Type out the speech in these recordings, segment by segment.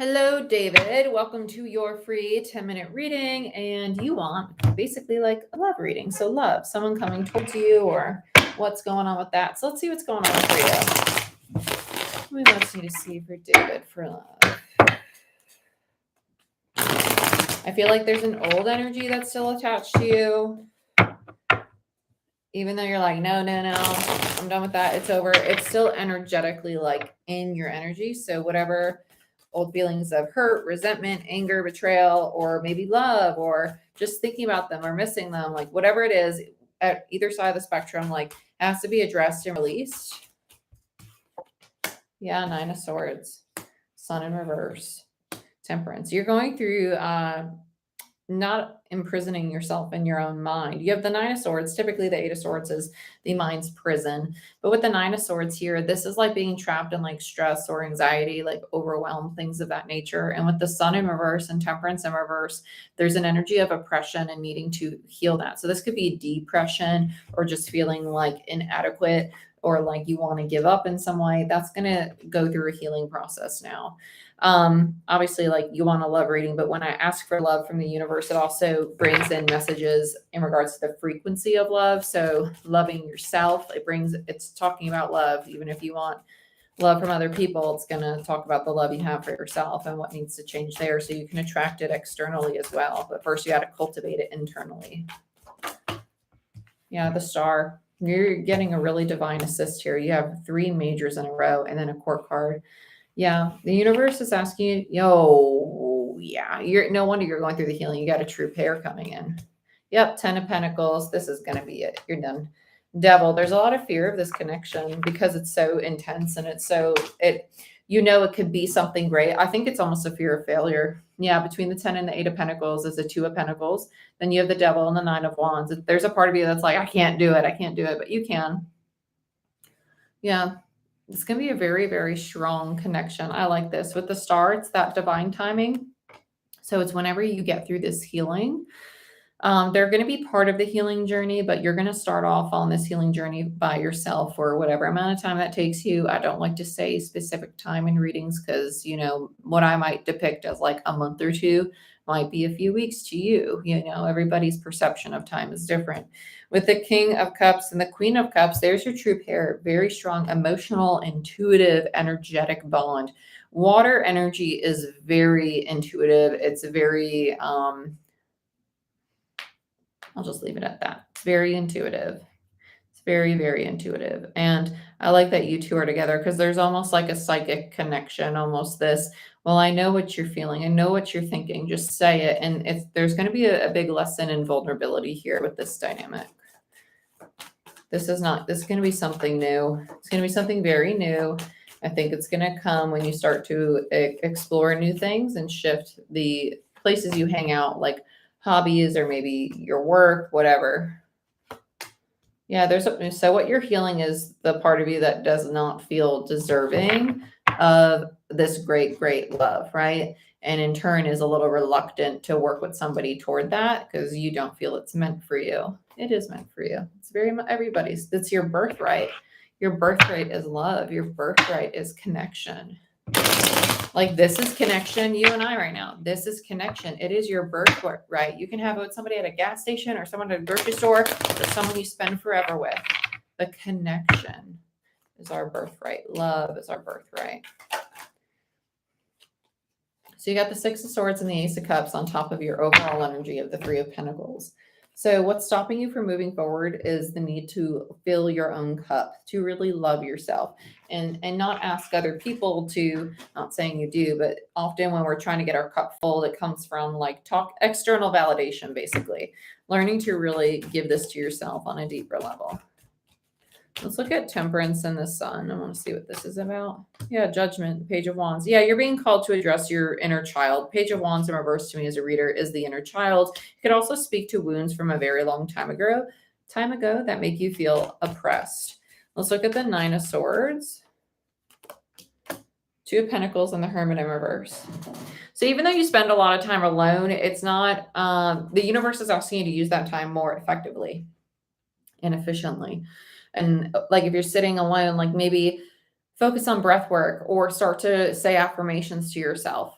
Hello, David. Welcome to your free 10-minute reading. And you want basically like a love reading. So, love, someone coming towards you, or what's going on with that. So, let's see what's going on for you. We want you to see for David for love. I feel like there's an old energy that's still attached to you. Even though you're like, no, I'm done with that. It's over. It's still energetically like in your energy. So, whatever old feelings of hurt, resentment, anger, betrayal, or maybe love, or just thinking about them or missing them, like whatever it is at either side of the spectrum, like has to be addressed and released. Yeah, Nine of Swords, Sun in reverse, Temperance. You're going through not imprisoning yourself in your own mind. You have the Nine of Swords. Typically, the Eight of Swords is the mind's prison. But with the Nine of Swords here, this is like being trapped in like stress or anxiety, like overwhelmed, things of that nature. And with the Sun in reverse and Temperance in reverse, there's an energy of oppression and needing to heal that. So this could be depression or just feeling like inadequate or like you want to give up in some way. That's going to go through a healing process now. Obviously, like you want a love reading, but when I ask for love from the universe, it also brings in messages in regards to the frequency of love. So loving yourself, it's talking about love. Even if you want love from other people, it's going to talk about the love you have for yourself and what needs to change there so you can attract it externally as well. But first you got to cultivate it internally. Yeah, the Star. You're getting a really divine assist here. You have 3 majors in a row and then a court card. Yeah, the universe is asking you, no wonder you're going through the healing. You got a true pair coming in. Yep, 10 of Pentacles. This is going to be it. You're done. Devil. There's a lot of fear of this connection because it's so intense and it could be something great. I think it's almost a fear of failure. Yeah, between the 10 and the 8 of Pentacles is the 2 of Pentacles. Then you have the Devil and the 9 of Wands. There's a part of you that's like, I can't do it, but you can. Yeah. It's going to be a very, very strong connection. I like this. With the Star, it's that divine timing. So it's whenever you get through this healing, they're going to be part of the healing journey, but you're going to start off on this healing journey by yourself for whatever amount of time that takes you. I don't like to say specific time in readings because, what I might depict as like a month or 2 might be a few weeks to you. Everybody's perception of time is different. With the King of Cups and the Queen of Cups, there's your true pair. Very strong, emotional, intuitive, energetic bond. Water energy is very intuitive. It's very, I'll just leave it at that. It's very intuitive. It's very, very intuitive. And I like that you two are together because there's almost like a psychic connection, almost this, well, I know what you're feeling. I know what you're thinking. Just say it. And there's going to be a big lesson in vulnerability here with this dynamic. This is going to be something new. It's going to be something very new. I think it's going to come when you start to explore new things and shift the places you hang out, like hobbies or maybe your work, whatever. Yeah, so what you're healing is the part of you that does not feel deserving of this great, great love, right? And in turn is a little reluctant to work with somebody toward that because you don't feel it's meant for you. It is meant for you. It's very much everybody's. It's your birthright. Your birthright is love. Your birthright is connection. Like this is connection, you and I right now. This is connection. It is your birthright. You can have it with somebody at a gas station or someone at a grocery store or someone you spend forever with. The connection is our birthright. Love is our birthright. So you got the 6 of Swords and the Ace of Cups on top of your overall energy of the 3 of Pentacles. So what's stopping you from moving forward is the need to fill your own cup, to really love yourself and not ask other people to, not saying you do, but often when we're trying to get our cup full, it comes from like external validation, basically. Learning to really give this to yourself on a deeper level. Let's look at Temperance and the Sun. I want to see what this is about. Yeah, Judgment, Page of Wands. Yeah, you're being called to address your inner child. Page of Wands in reverse to me as a reader is the inner child. It could also speak to wounds from a very long time ago that make you feel oppressed. Let's look at the 9 of Swords, 2 of Pentacles, and the Hermit in reverse. So even though you spend a lot of time alone, it's not, the universe is asking you to use that time more effectively and efficiently. And like if you're sitting alone, like maybe focus on breath work or start to say affirmations to yourself.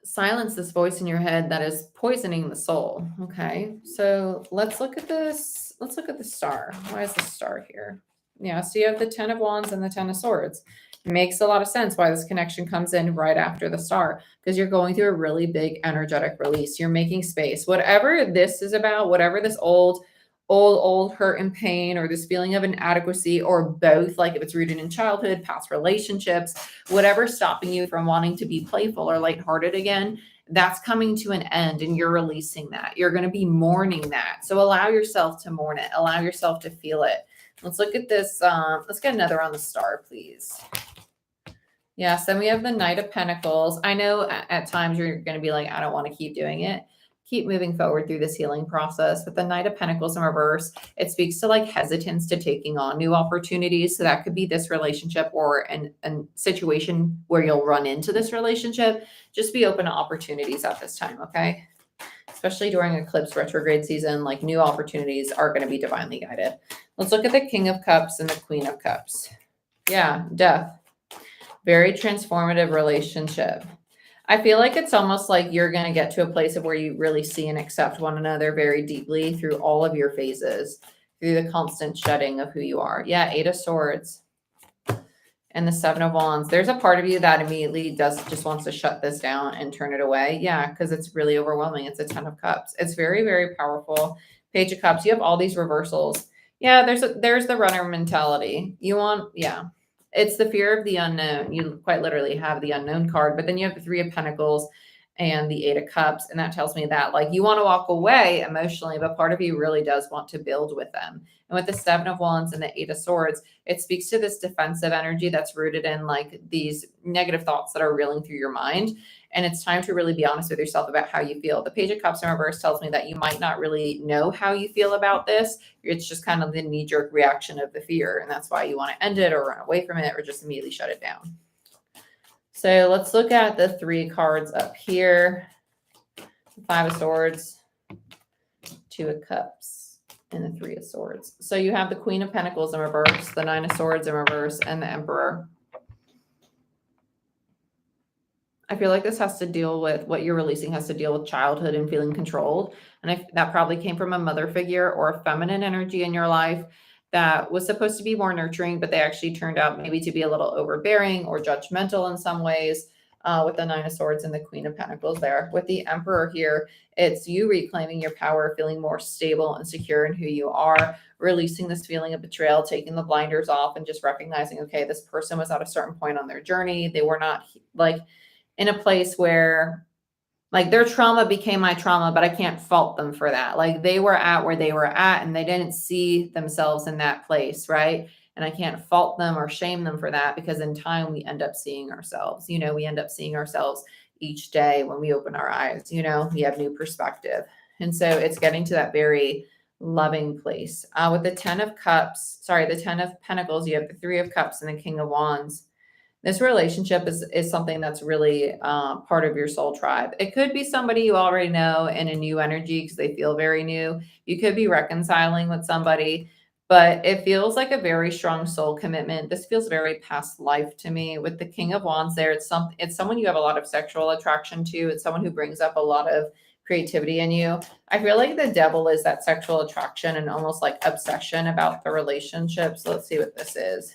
silence this voice in your head that is poisoning the soul. Okay. So let's look at this. Let's look at the star. Why is the star here? Yeah. So you have the 10 of Wands and the 10 of Swords. It makes a lot of sense why this connection comes in right after the star, because you're going through a really big energetic release. You're making space. Whatever this is about, whatever this old hurt and pain, or this feeling of inadequacy, or both, like if it's rooted in childhood, past relationships, whatever's stopping you from wanting to be playful or lighthearted again, that's coming to an end, and you're releasing that. You're going to be mourning that. So allow yourself to mourn it. Allow yourself to feel it. Let's look at this. Let's get another on the star, please. Yes, then we have the Knight of Pentacles. I know at times you're going to be like, I don't want to keep doing it. Keep moving forward through this healing process. With the Knight of Pentacles in reverse, it speaks to like hesitance to taking on new opportunities. So that could be this relationship or a situation where you'll run into this relationship. Just be open to opportunities at this time, okay? Especially during eclipse retrograde season, like new opportunities are going to be divinely guided. Let's look at the King of Cups and the Queen of Cups. Yeah, death. Very transformative relationship. I feel like it's almost like you're going to get to a place of where you really see and accept one another very deeply through all of your phases, through the constant shedding of who you are. Yeah, 8 of Swords and the 7 of Wands. There's a part of you that immediately just wants to shut this down and turn it away. Yeah, because it's really overwhelming. It's a 10 of Cups. It's very, very powerful. Page of Cups. You have all these reversals. Yeah, there's the runner mentality. You want, yeah. It's the fear of the unknown. You quite literally have the unknown card, but then you have the 3 of Pentacles and the 8 of Cups. And that tells me that like you want to walk away emotionally, but part of you really does want to build with them. And with the 7 of Wands and the 8 of Swords, it speaks to this defensive energy that's rooted in like these negative thoughts that are reeling through your mind. And it's time to really be honest with yourself about how you feel. The Page of Cups in reverse tells me that you might not really know how you feel about this. It's just kind of the knee-jerk reaction of the fear. And that's why you want to end it or run away from it or just immediately shut it down. So let's look at the 3 cards up here. 5 of Swords, 2 of Cups, and the 3 of Swords. So you have the Queen of Pentacles in reverse, the 9 of Swords in reverse, and the Emperor. I feel like this has to deal with what you're releasing, has to deal with childhood and feeling controlled. And that probably came from a mother figure or a feminine energy in your life that was supposed to be more nurturing, but they actually turned out maybe to be a little overbearing or judgmental in some ways, with the 9 of Swords and the Queen of Pentacles there. With the Emperor here, it's you reclaiming your power, feeling more stable and secure in who you are, releasing this feeling of betrayal, taking the blinders off and just recognizing, okay, this person was at a certain point on their journey. They were not like in a place where like their trauma became my trauma, but I can't fault them for that. Like they were at where they were at and they didn't see themselves in that place, right? And I can't fault them or shame them for that, because in time we end up seeing ourselves. You know, we end up seeing ourselves each day when we open our eyes. You know, we have new perspective. And so it's getting to that very loving place. With the 10 of Cups, the 10 of Pentacles, you have the 3 of Cups and the King of Wands. This relationship is something that's really part of your soul tribe. It could be somebody you already know in a new energy because they feel very new. You could be reconciling with somebody, but it feels like a very strong soul commitment. This feels very past life to me. With the King of Wands there, it's someone you have a lot of sexual attraction to. It's someone who brings up a lot of creativity in you. I feel like the devil is that sexual attraction and almost like obsession about the relationship. So let's see what this is.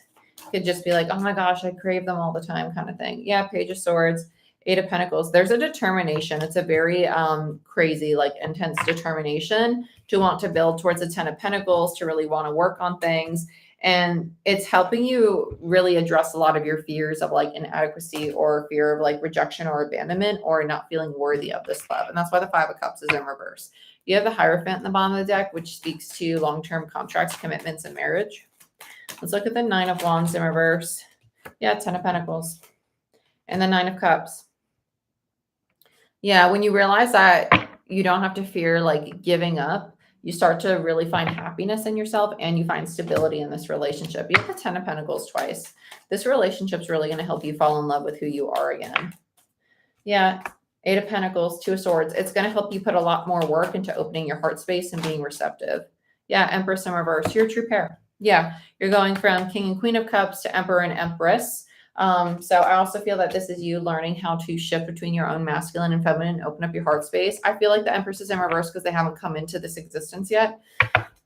Could just be like, oh my gosh, I crave them all the time kind of thing. Yeah, Page of Swords, 8 of Pentacles. There's a determination. It's a very crazy, like intense determination to want to build towards the 10 of Pentacles, to really want to work on things. And it's helping you really address a lot of your fears of like inadequacy or fear of like rejection or abandonment or not feeling worthy of this love. And that's why the 5 of Cups is in reverse. You have the Hierophant in the bottom of the deck, which speaks to long-term contracts, commitments, and marriage. Let's look at the 9 of Wands in reverse. Yeah, 10 of Pentacles. And the 9 of Cups. Yeah, when you realize that you don't have to fear like giving up, you start to really find happiness in yourself and you find stability in this relationship. You have the 10 of Pentacles twice. This relationship's really going to help you fall in love with who you are again. Yeah, 8 of Pentacles, 2 of Swords. It's going to help you put a lot more work into opening your heart space and being receptive. Yeah, Empress in reverse. You're a true pair. Yeah, you're going from King and Queen of Cups to Emperor and Empress. So I also feel that this is you learning how to shift between your own masculine and feminine and open up your heart space. I feel like the Empress is in reverse because they haven't come into this existence yet,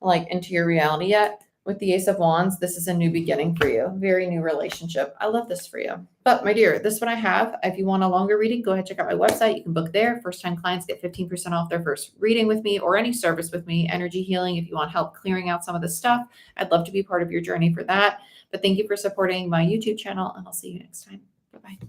like into your reality yet. With the Ace of Wands, this is a new beginning for you. Very new relationship. I love this for you. But my dear, this is what I have. If you want a longer reading, go ahead, check out my website. You can book there. First-time clients get 15% off their first reading with me or any service with me. Energy healing, if you want help clearing out some of this stuff, I'd love to be part of your journey for that. But thank you for supporting my YouTube channel, and I'll see you next time. Bye-bye.